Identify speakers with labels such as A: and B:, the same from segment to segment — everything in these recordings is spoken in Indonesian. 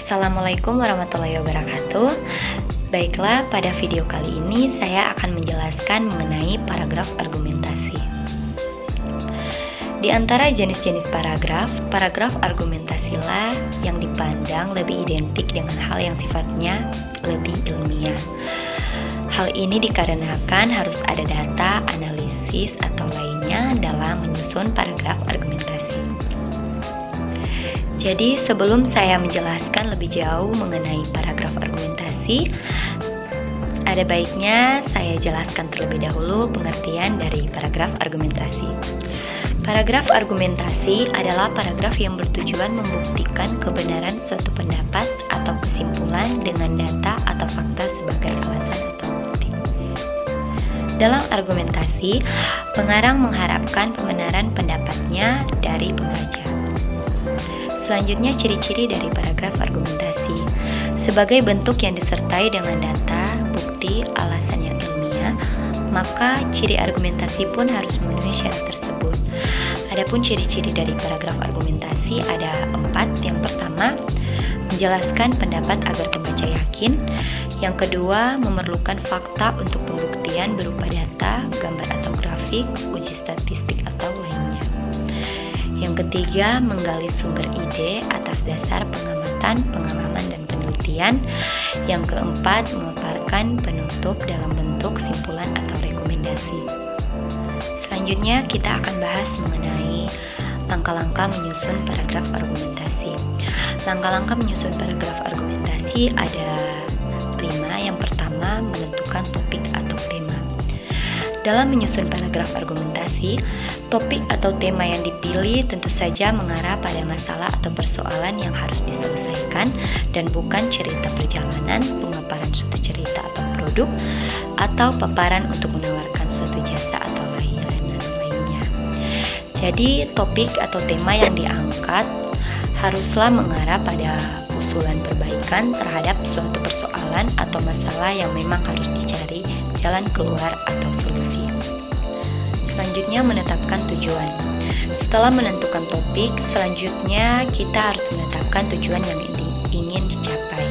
A: Assalamualaikum warahmatullahi wabarakatuh. Baiklah, pada video kali ini saya akan menjelaskan mengenai paragraf argumentasi. Di antara jenis-jenis paragraf argumentasilah yang dipandang lebih identik dengan hal yang sifatnya lebih ilmiah. Hal ini dikarenakan harus ada data, analisis, atau lainnya dalam menyusun paragraf argumentasi. Jadi sebelum saya menjelaskan lebih jauh mengenai paragraf argumentasi, ada baiknya saya jelaskan terlebih dahulu pengertian dari paragraf argumentasi. Paragraf argumentasi adalah paragraf yang bertujuan membuktikan kebenaran suatu pendapat atau kesimpulan dengan data atau fakta sebagai alasan atau bukti. Dalam argumentasi, pengarang mengharapkan pembenaran pendapatnya dari pembaca. Selanjutnya, ciri-ciri dari paragraf argumentasi. Sebagai bentuk yang disertai dengan data, bukti, alasan yang ilmiah, maka ciri argumentasi pun harus memenuhi syarat tersebut. Adapun ciri-ciri dari paragraf argumentasi ada 4. Yang pertama, menjelaskan pendapat agar pembaca yakin. Yang kedua, memerlukan fakta untuk pembuktian berupa data, gambar atau grafik, uji statistik atau lainnya. Yang ketiga, menggali sumber ide atas dasar pengamatan, pengalaman, dan penelitian. Yang keempat, memaparkan penutup dalam bentuk simpulan atau rekomendasi. Selanjutnya, kita akan bahas mengenai langkah-langkah menyusun paragraf argumentasi. Langkah-langkah menyusun paragraf argumentasi ada 5. Yang pertama, menentukan topik atau tema. Dalam menyusun paragraf argumentasi, topik atau tema yang dipilih tentu saja mengarah pada masalah atau persoalan yang harus diselesaikan dan bukan cerita perjalanan, pemaparan suatu cerita atau produk, atau paparan untuk menawarkan suatu jasa atau lainnya. Jadi, topik atau tema yang diangkat haruslah mengarah pada usulan perbaikan terhadap suatu persoalan atau masalah yang memang harus dicari jalan keluar atau solusi. Selanjutnya, menetapkan tujuan. Setelah menentukan topik, selanjutnya kita harus menetapkan tujuan yang ingin dicapai.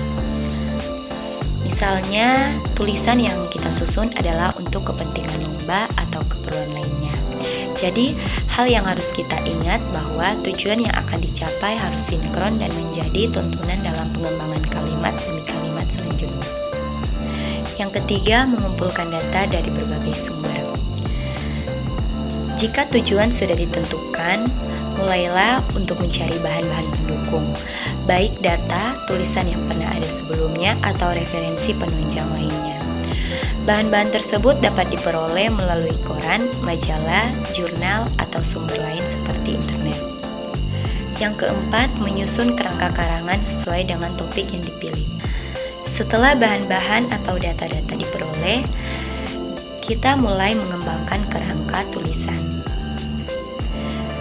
A: Misalnya, tulisan yang kita susun adalah untuk kepentingan lomba atau keperluan lainnya. Jadi, hal yang harus kita ingat bahwa tujuan yang akan dicapai harus sinkron dan menjadi tuntunan dalam pengembangan kalimat demi kalimat selanjutnya. Yang ketiga, mengumpulkan data dari berbagai sumber. Jika tujuan sudah ditentukan, mulailah untuk mencari bahan-bahan pendukung, baik data, tulisan yang pernah ada sebelumnya, atau referensi penunjang lainnya. Bahan-bahan tersebut dapat diperoleh melalui koran, majalah, jurnal, atau sumber lain seperti internet. Yang keempat, menyusun kerangka karangan sesuai dengan topik yang dipilih. Setelah bahan-bahan atau data-data diperoleh, kita mulai mengembangkan kerangka tulisan.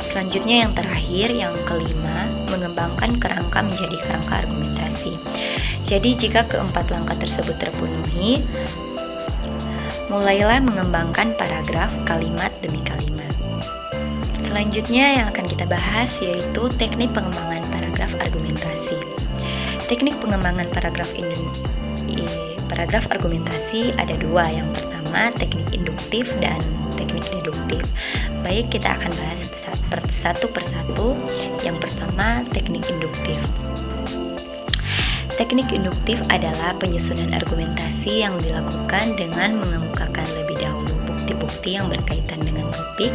A: Selanjutnya yang terakhir, yang kelima, mengembangkan kerangka menjadi kerangka argumentasi. Jadi jika keempat langkah tersebut terpenuhi, mulailah mengembangkan paragraf kalimat demi kalimat. Selanjutnya yang akan kita bahas yaitu teknik pengembangan paragraf argumentasi. Teknik pengembangan paragraf argumentasi ada 2. Yang pertama, teknik induktif dan teknik deduktif. Baik, kita akan bahas satu persatu. Yang pertama, teknik induktif. Teknik induktif adalah penyusunan argumentasi yang dilakukan dengan mengemukakan lebih dahulu bukti-bukti yang berkaitan dengan topik,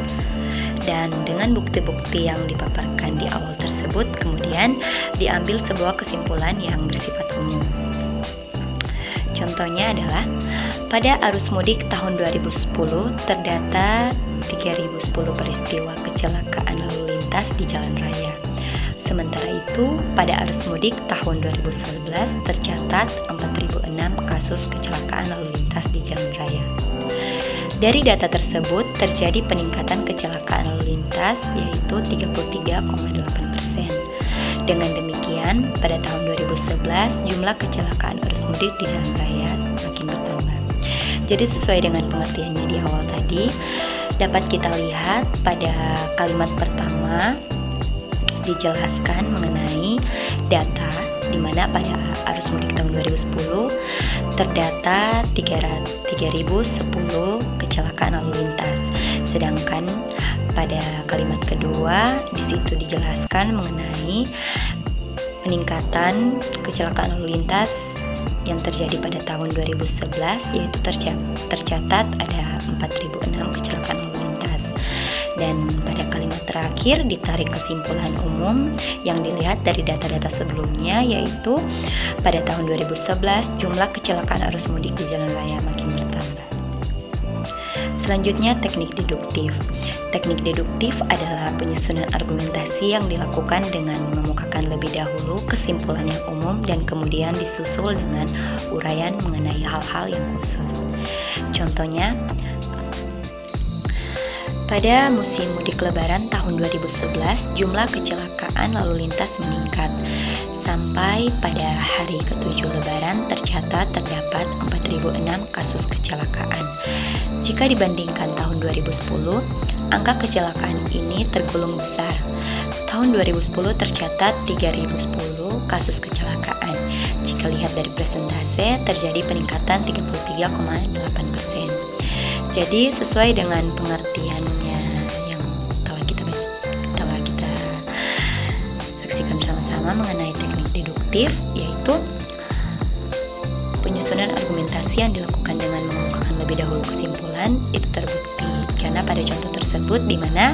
A: dan dengan bukti-bukti yang dipaparkan di awal tersebut kemudian diambil sebuah kesimpulan yang bersifat umum. Contohnya adalah, pada arus mudik tahun 2010 terdata 3010 peristiwa kecelakaan lalu lintas di jalan raya. Sementara itu, pada arus mudik tahun 2011 tercatat 4006 kasus kecelakaan lalu lintas di jalan raya. Dari data tersebut terjadi peningkatan kecelakaan lalu lintas yaitu 33,8%. Dengan demikian, pada tahun 2011 jumlah kecelakaan arus mudik di jalan raya makin bertambah. Jadi sesuai dengan pengertiannya di awal tadi, dapat kita lihat pada kalimat pertama dijelaskan mengenai data, di mana pada arus mudik tahun 2010 terdata 3.010 kecelakaan lalu lintas. Sedangkan pada kalimat kedua di situ dijelaskan mengenai peningkatan kecelakaan lalu lintas yang terjadi pada tahun 2011, yaitu tercatat ada 4.006 kecelakaan lalu lintas. Dan pada kalimat terakhir ditarik kesimpulan umum yang dilihat dari data-data sebelumnya, yaitu pada tahun 2011 jumlah kecelakaan arus mudik di jalan raya makin bertambah. Selanjutnya, teknik deduktif. Teknik deduktif adalah penyusunan argumentasi yang dilakukan dengan mengemukakan lebih dahulu kesimpulan yang umum dan kemudian disusul dengan uraian mengenai hal-hal yang khusus. Contohnya, pada musim mudik lebaran tahun 2011, jumlah kecelakaan lalu lintas meningkat. Sampai pada hari ke-7 lebaran tercatat terdapat 4.006 kasus kecelakaan. Jika dibandingkan tahun 2010, angka kecelakaan ini tergolong besar. Tahun 2010 tercatat 3.010 kasus kecelakaan. Jika lihat dari persentase, terjadi peningkatan 33,8%. Jadi sesuai dengan pengertiannya yang telah kita saksikan bersama-sama mengenai teknik deduktif, yaitu penyusunan argumentasi yang dilakukan dengan mengemukakan lebih dahulu kesimpulan itu terbukti karena pada contoh tersebut di mana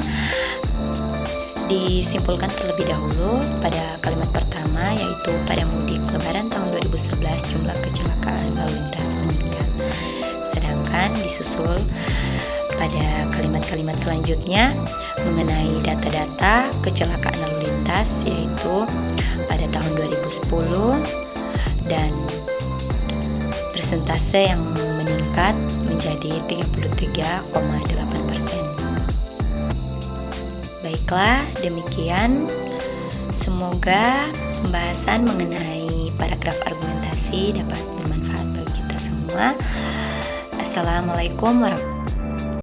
A: disimpulkan terlebih dahulu pada kalimat pertama, yaitu pada mudik lebaran tahun 2011 jumlah kecelakaan lalu lintas meningkat. Sedangkan disusul pada kalimat-kalimat selanjutnya mengenai data-data kecelakaan lalu lintas, yaitu pada tahun 2010 dan persentase yang meningkat menjadi 33,8%. Baiklah, demikian. Semoga pembahasan mengenai paragraf argumentasi dapat bermanfaat bagi kita semua. Assalamualaikum warahmatullahi wabarakatuh.